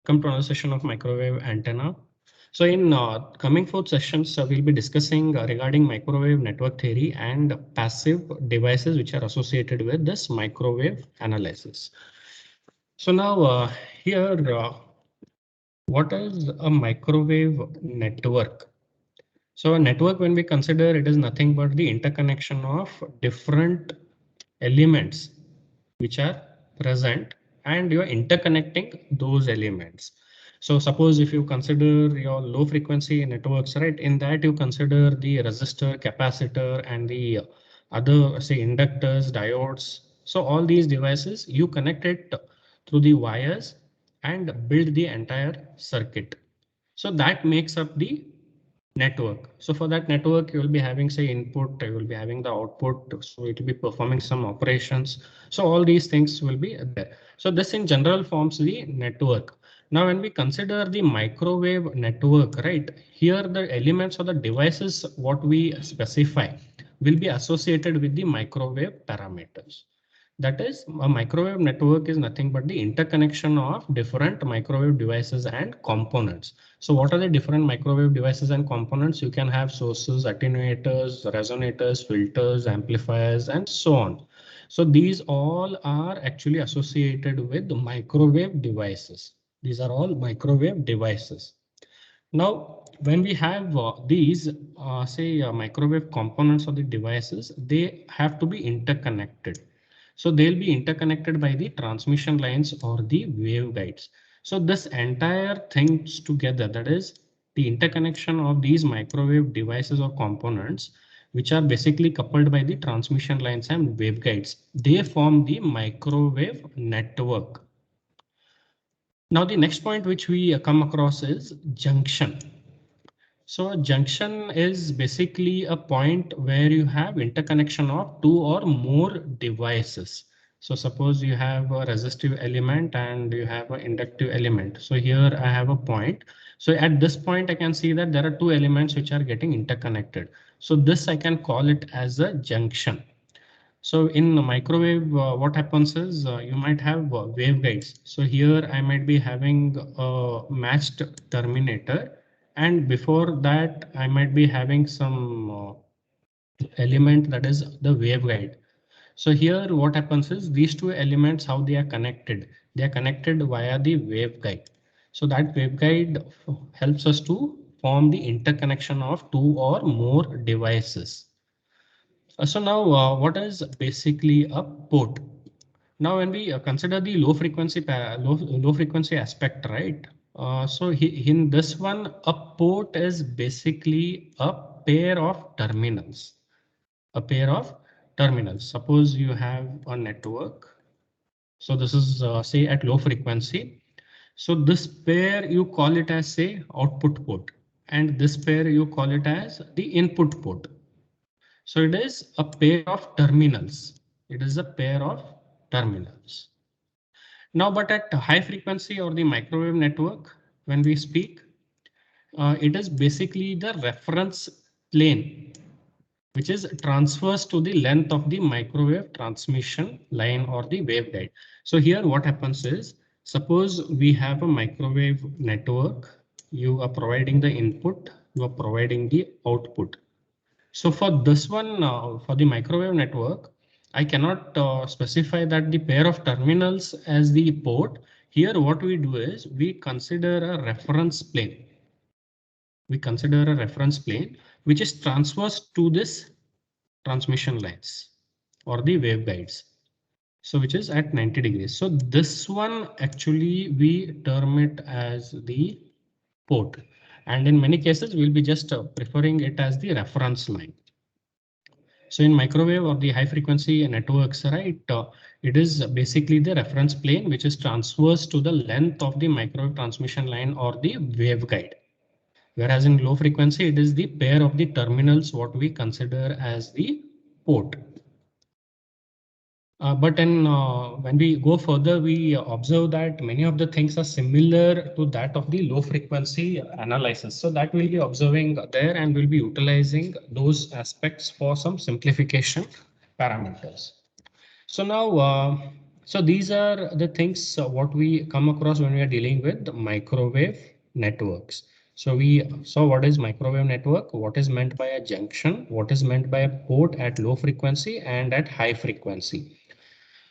Welcome to another session of microwave antenna. So in coming forth sessions, we'll be discussing regarding microwave network theory and passive devices which are associated with this microwave analysis. So now here, what is a microwave network? So a network, when we consider, it is nothing but the interconnection of different elements which are present, and you're interconnecting those elements. So suppose if you consider your low frequency networks, right, in that you consider the resistor, capacitor, and the other, say, inductors, diodes. So all these devices, you connect it through the wires and build the entire circuit. So that makes up the network. So for that network, you will be having, say, input, you will be having the output, so it will be performing some operations. So all these things will be there. So this in general forms the network. Now, when we consider the microwave network, right, here the elements or the devices, what we specify will be associated with the microwave parameters. That is, a microwave network is nothing but the interconnection of different microwave devices and components. So what are the different microwave devices and components? You can have sources, attenuators, resonators, filters, amplifiers, and so on. So these all are actually associated with the microwave devices. These are all microwave devices. Now, when we have these, say, microwave components of the devices, they have to be interconnected. So they'll be interconnected by the transmission lines or the waveguides. So this entire things together, that is the interconnection of these microwave devices or components, which are basically coupled by the transmission lines and waveguides, they form the microwave network. Now the next point which we come across is junction. So a junction is basically a point where you have interconnection of two or more devices. So suppose you have a resistive element and you have an inductive element. So here I have a point. So at this point, I can see that there are two elements which are getting interconnected. So this I can call it as a junction. So in the microwave, what happens is you might have waveguides. So here I might be having a matched terminator, and before that I might be having some element, that is the waveguide. So here what happens is these two elements, how they are connected. They are connected via the waveguide. So that waveguide helps us to form the interconnection of two or more devices. So now what is basically a port? Now when we consider the low frequency aspect, right? In this one, a port is basically a pair of terminals. A pair of terminals. Suppose you have a network. So this is say at low frequency. So this pair you call it as, say, output port, and this pair you call it as the input port. So it is a pair of terminals. It is a pair of terminals. Now, but at high frequency or the microwave network, when we speak, it is basically the reference plane, which is transfers to the length of the microwave transmission line or the waveguide. So here what happens is, suppose we have a microwave network, you are providing the input, you are providing the output. So for this one, for the microwave network, I cannot specify that the pair of terminals as the port. Here, what we do is we consider a reference plane. We consider a reference plane which is transverse to this transmission lines or the waveguides. So which is at 90 degrees. So this one actually we term it as the port. And in many cases, we'll be just preferring it as the reference line. So in microwave or the high frequency networks, right, it is basically the reference plane which is transverse to the length of the microwave transmission line or the waveguide. Whereas in low frequency, it is the pair of the terminals what we consider as the port. But when we go further, we observe that many of the things are similar to that of the low frequency analysis. So that we'll be observing there, and we'll be utilizing those aspects for some simplification parameters. So now, So these are the things what we come across when we are dealing with the microwave networks. So we saw what is microwave network, what is meant by a junction, what is meant by a port at low frequency and at high frequency.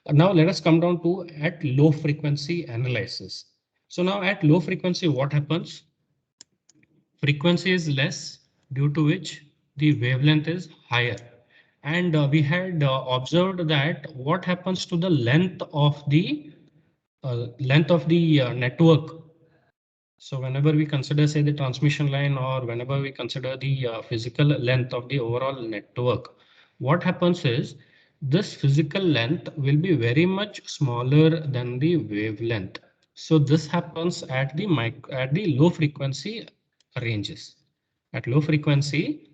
Now let us come down to at low frequency analysis. So now at low frequency, what happens? Frequency is less, due to which the wavelength is higher. And we had observed that what happens to the length of the network. So whenever we consider, say, the transmission line, or whenever we consider the physical length of the overall network, what happens is this physical length will be very much smaller than the wavelength. So this happens at the low frequency ranges. At low frequency,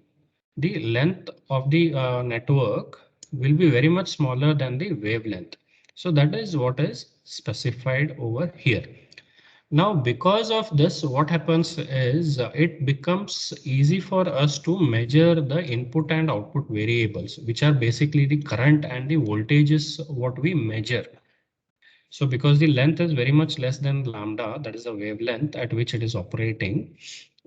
the length of the network will be very much smaller than the wavelength. So that is what is specified over here. Now, because of this, what happens is it becomes easy for us to measure the input and output variables, which are basically the current and the voltages what we measure. So because the length is very much less than lambda, that is the wavelength at which it is operating,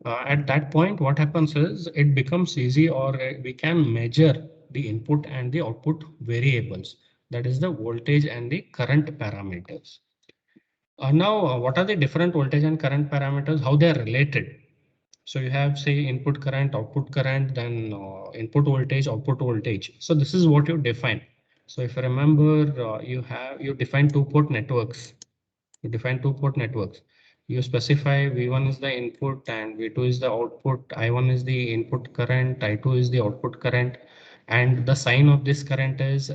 at that point, what happens is it becomes easy, or we can measure the input and the output variables. That is the voltage and the current parameters. Now, what are the different voltage and current parameters? How they are related? So you have, say, input current, then input voltage, output voltage. So this is what you define. So if you remember, you define two-port networks. You define two-port networks. You specify V1 is the input and V2 is the output. I1 is the input current. I2 is the output current. And the sign of this current is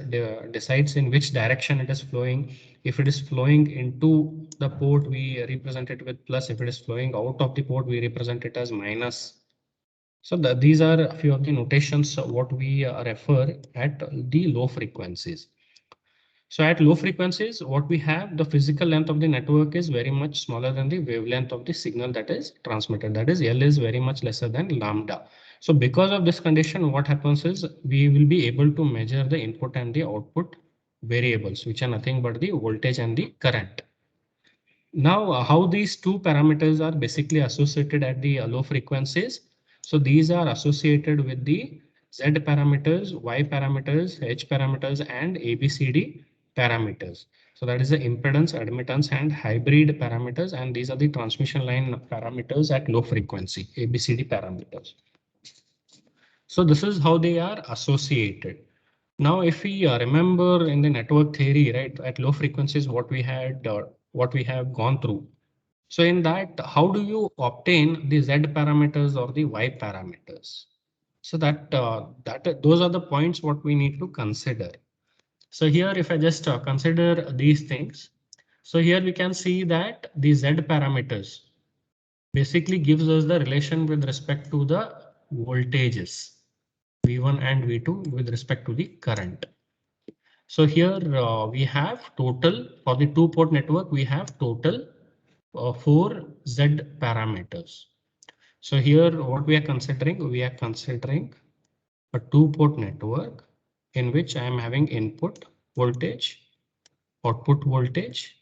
decides in which direction it is flowing. If it is flowing into the port, we represent it with plus. If it is flowing out of the port, we represent it as minus. So these are a few of the notations what we refer at the low frequencies. So at low frequencies, what we have, the physical length of the network is very much smaller than the wavelength of the signal that is transmitted. That is, L is very much lesser than lambda. So because of this condition, what happens is we will be able to measure the input and the output variables, which are nothing but the voltage and the current. Now, how these two parameters are basically associated at the low frequencies. So these are associated with the Z parameters, Y parameters, H parameters, and ABCD parameters. So that is the impedance, admittance, and hybrid parameters. And these are the transmission line parameters at low frequency, ABCD parameters. So this is how they are associated. Now, if we remember in the network theory, right, at low frequencies, what we have gone through. So in that, how do you obtain the Z parameters or the Y parameters? So those are the points what we need to consider. So here, if I just consider these things, so here we can see that the Z parameters basically gives us the relation with respect to the voltages V1 and V2 with respect to the current. So here we have total for the two-port network, we have total 4 Z parameters. So here what we are considering a two-port network in which I am having input voltage, output voltage,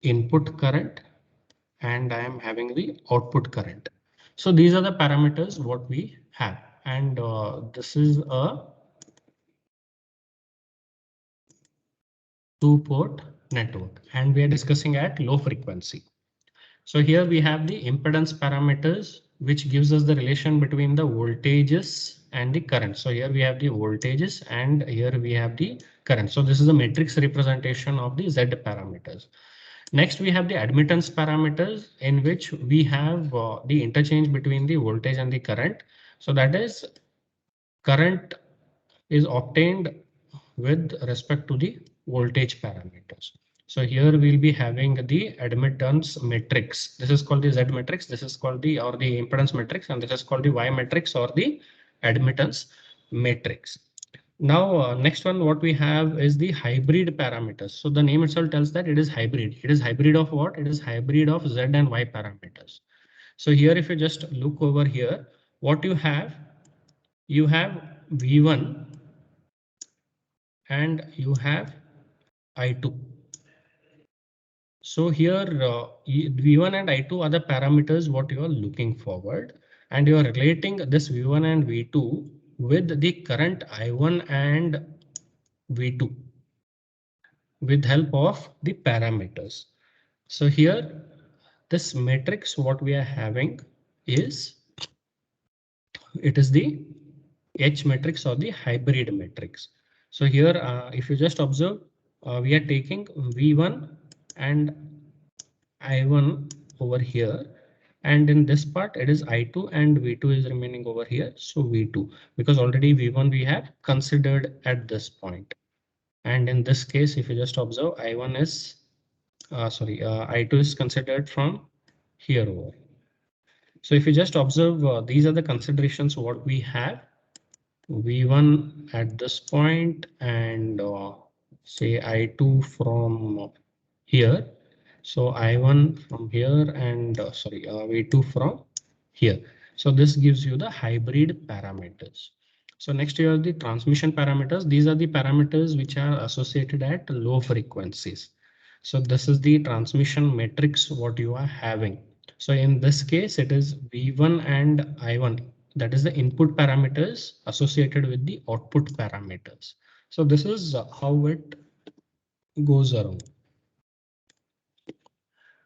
input current, and I am having the output current. So these are the parameters what we have, and this is a two-port network, and we are discussing at low frequency. So here we have the impedance parameters, which gives us the relation between the voltages and the current. So here we have the voltages and here we have the current. So this is a matrix representation of the Z parameters. Next, we have the admittance parameters in which we have the interchange between the voltage and the current. So that is current is obtained with respect to the voltage parameters. So here we'll be having the admittance matrix. This is called the Z matrix. This is called the impedance matrix, and this is called the Y matrix or the admittance matrix. Now, next one, what we have is the hybrid parameters. So the name itself tells that it is hybrid. It is hybrid of what? It is hybrid of Z and Y parameters. So here, if you just look over here, what you have V1 and you have I2. So here V1 and I2 are the parameters what you are looking forward, and you are relating this V1 and V2 with the current I1 and V2 with help of the parameters. So here this matrix what we are having is, it is the H matrix or the hybrid matrix. So here if you just observe, we are taking V1 and I1 over here, and in this part it is I2 and V2 is remaining over here. So V2, because already V1 we have considered at this point, and in this case if you just observe, I1 is I2 is considered from here over. So if you just observe, these are the considerations what we have. V1 at this point and say I2 from here. So I1 from here and V2 from here. So this gives you the hybrid parameters. So next you have the transmission parameters. These are the parameters which are associated at low frequencies. So this is the transmission matrix what you are having. So in this case, it is V1 and I1. That is the input parameters associated with the output parameters. So this is how it goes around.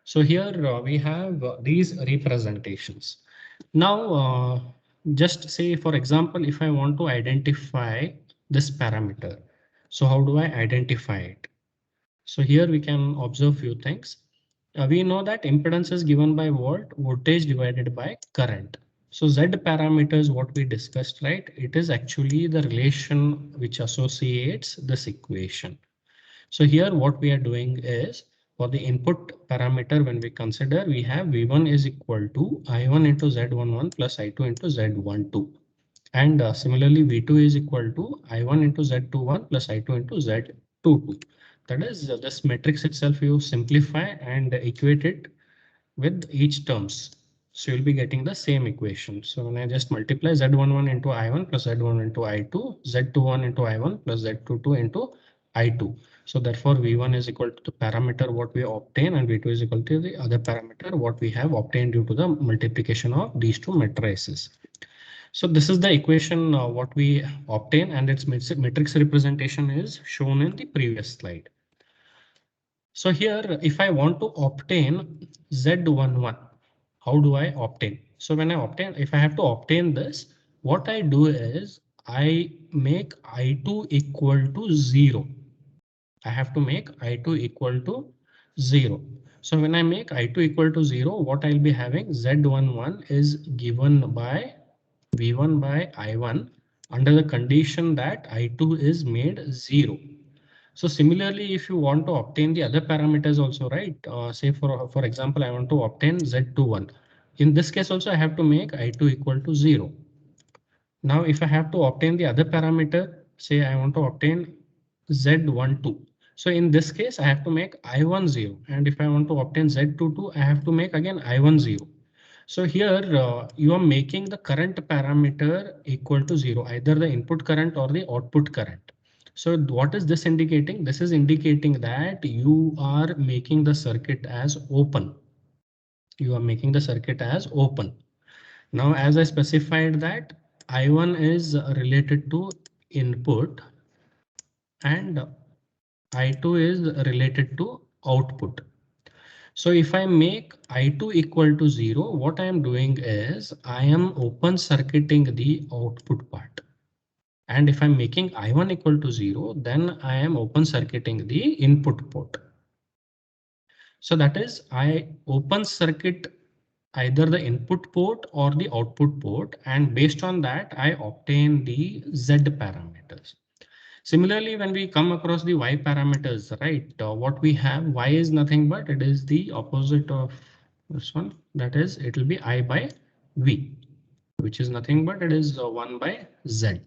So here we have these representations. Now, just say, for example, if I want to identify this parameter, so how do I identify it? So here we can observe few things. We know that impedance is given by voltage divided by current. So Z parameters, what we discussed, right? It is actually the relation which associates this equation. So here what we are doing is, for the input parameter, when we consider, we have V1 is equal to I1 into Z11 plus I2 into Z12. And similarly, V2 is equal to I1 into Z21 plus I2 into Z22. That is, this matrix itself you simplify and equate it with each terms. So you'll be getting the same equation. So when I just multiply Z11 into I1 plus Z1 into I2, Z21 into I1 plus Z22 into I2. So therefore V1 is equal to the parameter what we obtain, and V2 is equal to the other parameter what we have obtained due to the multiplication of these two matrices. So this is the equation what we obtain, and its matrix representation is shown in the previous slide. So here, if I want to obtain Z11, how do I obtain? So when I obtain, if I have to obtain this, what I do is I make I2 equal to 0. I have to make I2 equal to 0. So when I make I2 equal to 0, what I'll be having, Z11 is given by V1 by I1 under the condition that I2 is made 0. So similarly, if you want to obtain the other parameters also, right? Say for example, I want to obtain Z21. In this case also, I have to make I2 equal to 0. Now, if I have to obtain the other parameter, say I want to obtain Z12. So in this case, I have to make I1 0. And if I want to obtain Z22, I have to make again I1 0. So here you are making the current parameter equal to 0, either the input current or the output current. So what is this indicating? This is indicating that you are making the circuit as open. You are making the circuit as open. Now, as I specified that I1 is related to input and I2 is related to output. So if I make I2 equal to 0, what I am doing is I am open circuiting the output part. And if I'm making I1 equal to 0, then I am open circuiting the input port. So that is, I open circuit either the input port or the output port, and based on that, I obtain the Z parameters. Similarly, when we come across the Y parameters, right, what we have, Y is nothing but it is the opposite of this one. That is, it will be I by V, which is nothing but it is 1 by Z.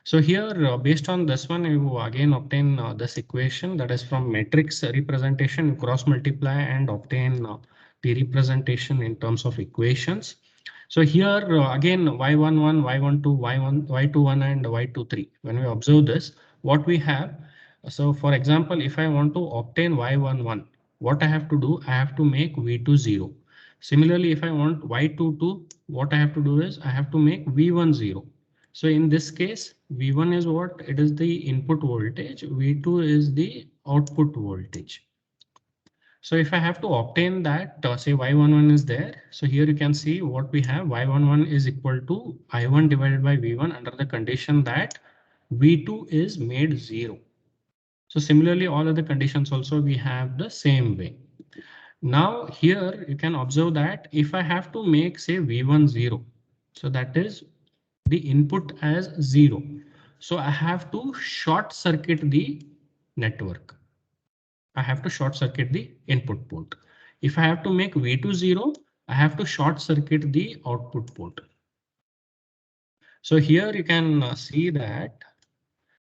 So here, based on this one, you again obtain this equation, that is from matrix representation, you cross multiply and obtain the representation in terms of equations. So here again, Y11, Y12, Y21 and Y23. When we observe this, what we have, So for example, if I want to obtain y11, what I have to do, I have to make v2 0. Similarly, if I want y22, what I have to do is I have to make v1 0. So in this case, v1 is what? It is the input voltage, v2 is the output voltage. So if I have to obtain that, say y11 is there. So here you can see what we have. Y11 is equal to I1 divided by V1 under the condition that V2 is made 0. So similarly, all other conditions also we have the same way. Now here you can observe that if I have to make say V1 0, so that is the input as 0. So I have to short circuit the network. I have to short circuit the input port. If I have to make V2 0, I have to short circuit the output port. So here you can see that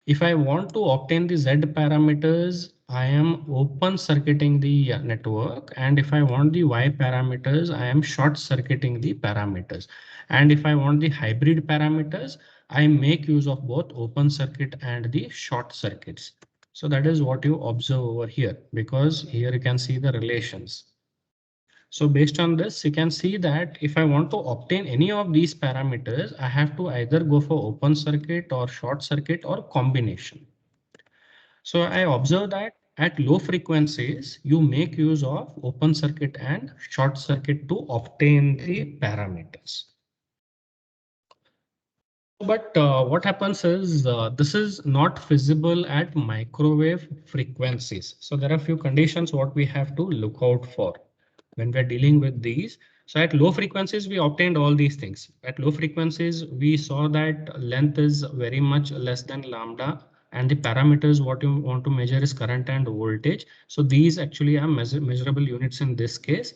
if I want to obtain the Z parameters, I am open circuiting the network. And if I want the Y parameters, I am short circuiting the parameters. And if I want the hybrid parameters, I make use of both open circuit and the short circuits. So that is what you observe over here, because here you can see the relations. So based on this, you can see that if I want to obtain any of these parameters, I have to either go for open circuit or short circuit or combination. So I observe that at low frequencies, you make use of open circuit and short circuit to obtain the parameters. But what happens is this is not feasible at microwave frequencies. So there are a few conditions what we have to look out for when we're dealing with these. So at low frequencies, we obtained all these things. At low frequencies, we saw that length is very much less than lambda, and the parameters what you want to measure is current and voltage. So these actually are measurable units in this case.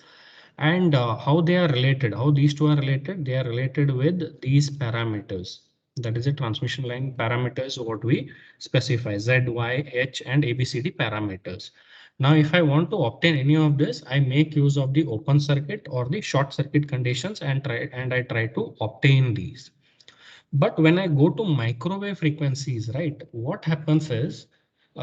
And how they are related, how these two are related, they are related with these parameters. That is a transmission line parameters what we specify, Z, Y, H and ABCD parameters. Now, if I want to obtain any of this, I make use of the open circuit or the short circuit conditions and I try to obtain these. But when I go to microwave frequencies, right, what happens is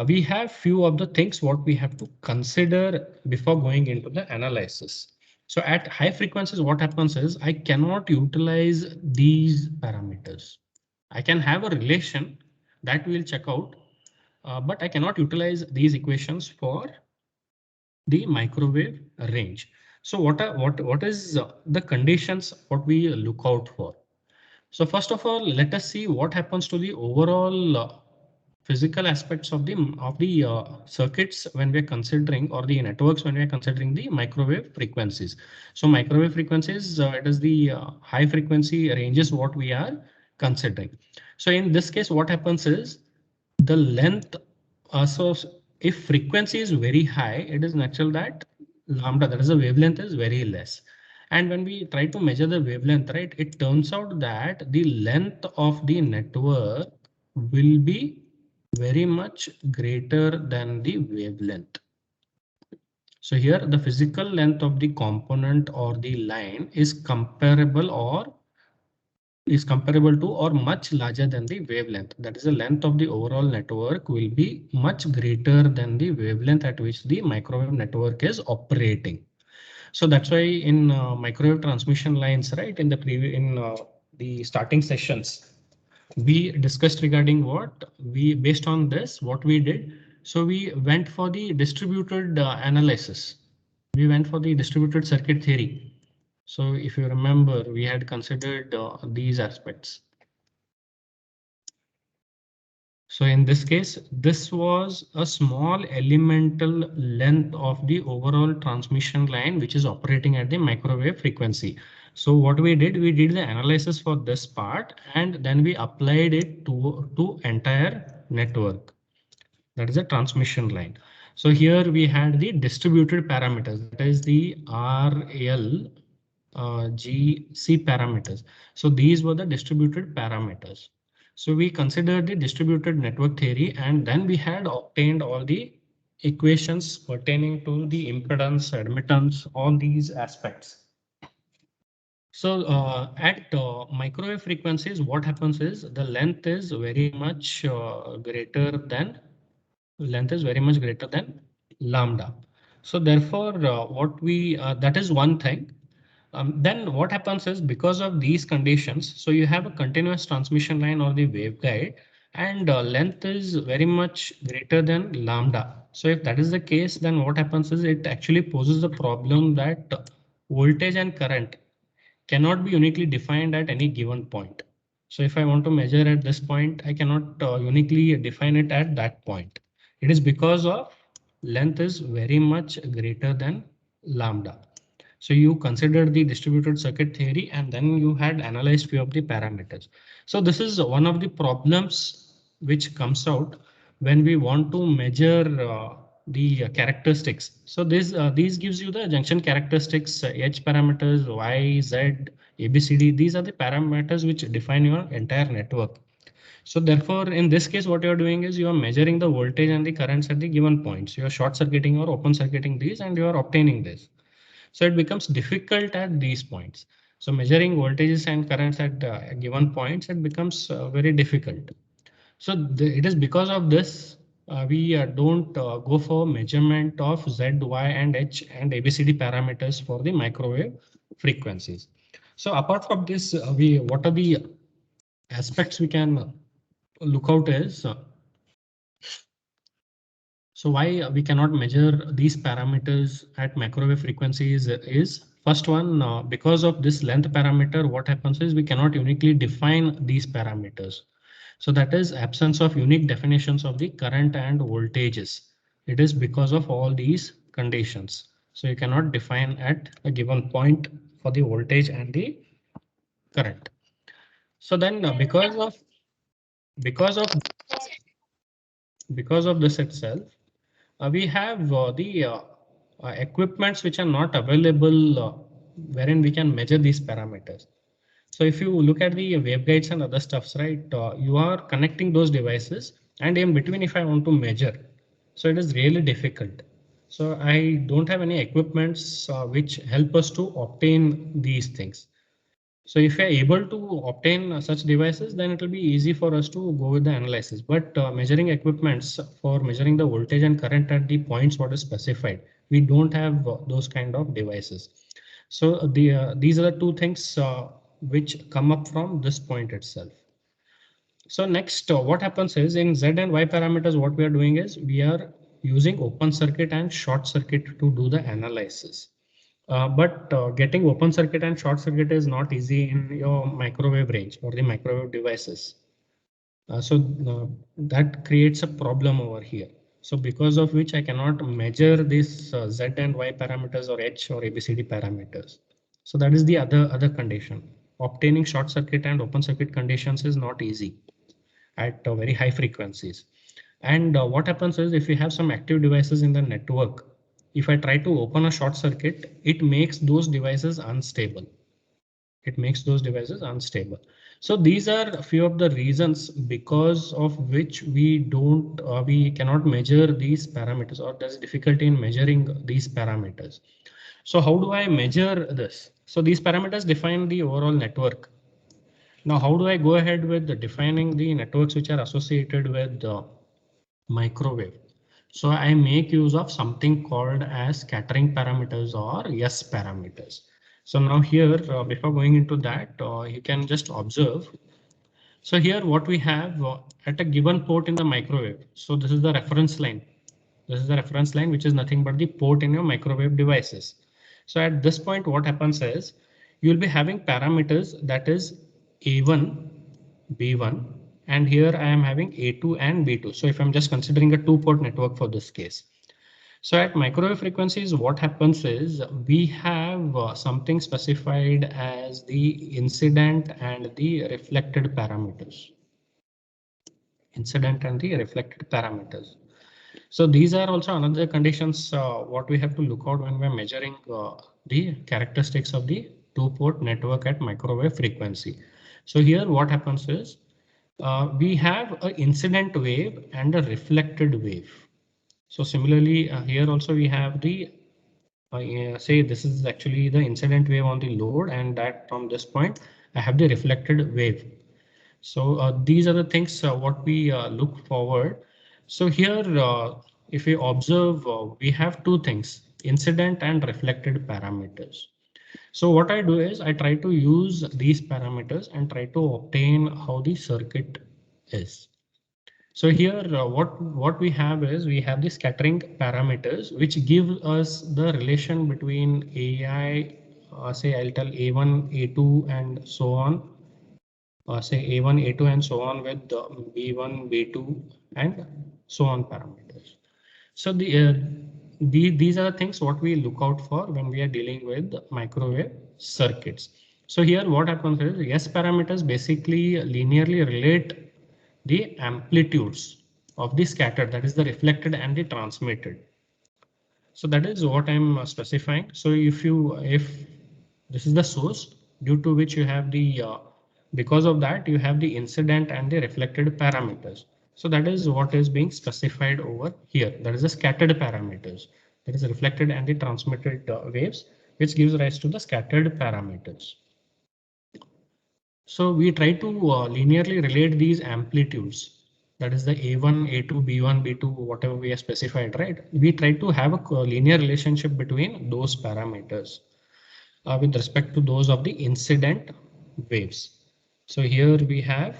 we have few of the things what we have to consider before going into the analysis. So at high frequencies, what happens is I cannot utilize these parameters. I can have a relation that we'll check out, but I cannot utilize these equations for the microwave range. So what is the conditions what we look out for? So first of all, let us see what happens to the overall physical aspects of the circuits when we're considering, or the networks when we're considering the microwave frequencies. So microwave frequencies, it is the high frequency ranges what we are considering. So in this case, what happens is the length. So if frequency is very high, it is natural that lambda, that is the wavelength, is very less. And when we try to measure the wavelength, right, it turns out that the length of the network will be very much greater than the wavelength. So here the physical length of the component or the line is comparable to or much larger than the wavelength. That is, the length of the overall network will be much greater than the wavelength at which the microwave network is operating. So that's why in microwave transmission lines, right, in the starting sessions, we discussed regarding what we, based on this, what we did. So we went for the distributed analysis. We went for the distributed circuit theory. So if you remember, we had considered these aspects. So in this case, this was a small elemental length of the overall transmission line, which is operating at the microwave frequency. So what we did the analysis for this part, and then we applied it to entire network. That is a transmission line. So here we had the distributed parameters, that is the RL, GC parameters. So these were the distributed parameters. So we considered the distributed network theory, and then we had obtained all the equations pertaining to the impedance, admittance, all these aspects. So at microwave frequencies, what happens is the length is very much greater than length is very much greater than lambda. So therefore, what we that is one thing. Then what happens is because of these conditions, so you have a continuous transmission line or the waveguide, and length is very much greater than lambda. So if that is the case, then what happens is it actually poses the problem that voltage and current cannot be uniquely defined at any given point. So if I want to measure at this point, I cannot uniquely define it at that point. It is because of length is very much greater than lambda. So you considered the distributed circuit theory and then you had analyzed few of the parameters. So this is one of the problems which comes out when we want to measure the characteristics. So this these gives you the junction characteristics, H parameters, Y, Z, ABCD. These are the parameters which define your entire network. So therefore, in this case, what you're doing is you are measuring the voltage and the currents at the given points. You are short circuiting or open circuiting these and you are obtaining this. So it becomes difficult at these points. So measuring voltages and currents at given points, it becomes very difficult. So it is because of this we don't go for measurement of Z, Y, and H and ABCD parameters for the microwave frequencies. So apart from this, we what are the aspects we can look out is so why we cannot measure these parameters at microwave frequencies is first one because of this length parameter. What happens is we cannot uniquely define these parameters. So that is absence of unique definitions of the current and voltages. It is because of all these conditions. So you cannot define at a given point for the voltage and the current. So then because of because of this itself, we have the equipments which are not available wherein we can measure these parameters. So if you look at the waveguides and other stuffs, right, you are connecting those devices and in between if I want to measure, so it is really difficult. So I don't have any equipments which help us to obtain these things. So if you're able to obtain such devices, then it will be easy for us to go with the analysis. But measuring equipments for measuring the voltage and current at the points what is specified, we don't have those kind of devices. So these are the two things which come up from this point itself. So next, what happens is in Z and Y parameters, what we are doing is we are using open circuit and short circuit to do the analysis. But getting open circuit and short circuit is not easy in your microwave range or the microwave devices. So that creates a problem over here. So because of which I cannot measure this Z and Y parameters or H or ABCD parameters. So that is the other condition. Obtaining short circuit and open circuit conditions is not easy at very high frequencies. And what happens is if we have some active devices in the network, if I try to open a short circuit, it makes those devices unstable. It makes those devices unstable. So these are a few of the reasons because of which we cannot measure these parameters, or there's difficulty in measuring these parameters. So how do I measure this? So these parameters define the overall network. Now, how do I go ahead with defining the networks which are associated with microwave? So I make use of something called as scattering parameters or S parameters. So now here, before going into that, you can just observe. So here what we have at a given port in the microwave. So this is the reference line. This is the reference line, which is nothing but the port in your microwave devices. So at this point, what happens is you'll be having parameters that is A1, B1, and here I am having A2 and B2. So if I'm just considering a two-port network for this case. So at microwave frequencies, what happens is we have something specified as the incident and the reflected parameters. Incident and the reflected parameters. So these are also another conditions what we have to look out when we're measuring the characteristics of the two-port network at microwave frequency. So here what happens is we have an incident wave and a reflected wave. So similarly here also we have the say this is actually the incident wave on the load, and that from this point I have the reflected wave. So these are the things what we look forward. So here, if we observe, we have two things, incident and reflected parameters. So what I do is I try to use these parameters and try to obtain how the circuit is. So here what we have is we have the scattering parameters which give us the relation between AI, say I'll tell A1, A2 and so on, say A1, A2 and so on with B1, B2 and so on parameters. So these are the things what we look out for when we are dealing with microwave circuits. So here what happens is S parameters basically linearly relate the amplitudes of the scattered, that is the reflected and the transmitted. So that is what I'm specifying. So if this is the source due to which you have the because of that you have the incident and the reflected parameters. So that is what is being specified over here. That is the scattered parameters. That is reflected and the transmitted waves, which gives rise to the scattered parameters. So we try to linearly relate these amplitudes. That is the A1, A2, B1, B2, whatever we have specified, right? We try to have a linear relationship between those parameters with respect to those of the incident waves. So here we have,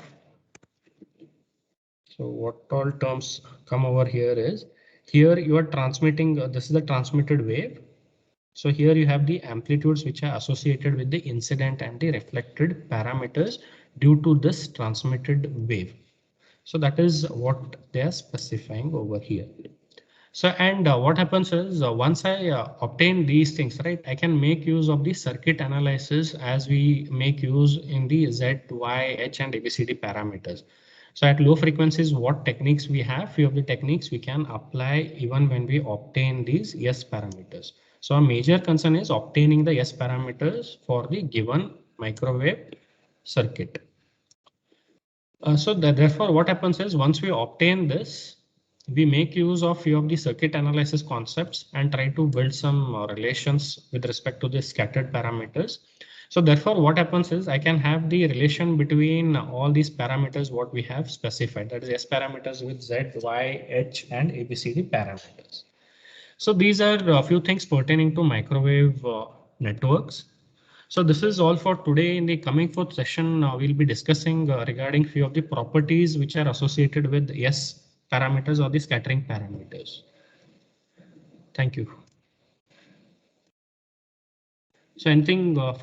so what all terms come over here is, here you are transmitting, this is the transmitted wave. So here you have the amplitudes which are associated with the incident and the reflected parameters due to this transmitted wave. So that is what they are specifying over here. So and what happens is once I obtain these things, right, I can make use of the circuit analysis as we make use in the Z, Y, H and ABCD parameters. So at low frequencies, what techniques we have, few of the techniques we can apply even when we obtain these S parameters. So a major concern is obtaining the S parameters for the given microwave circuit. So therefore, what happens is once we obtain this, we make use of few of the circuit analysis concepts and try to build some relations with respect to the scattered parameters. So therefore, what happens is I can have the relation between all these parameters what we have specified, that is S parameters with Z, Y, H and ABCD parameters. So these are a few things pertaining to microwave networks. So this is all for today. In the coming fourth session, we'll be discussing regarding few of the properties which are associated with S parameters or the scattering parameters. Thank you. So anything from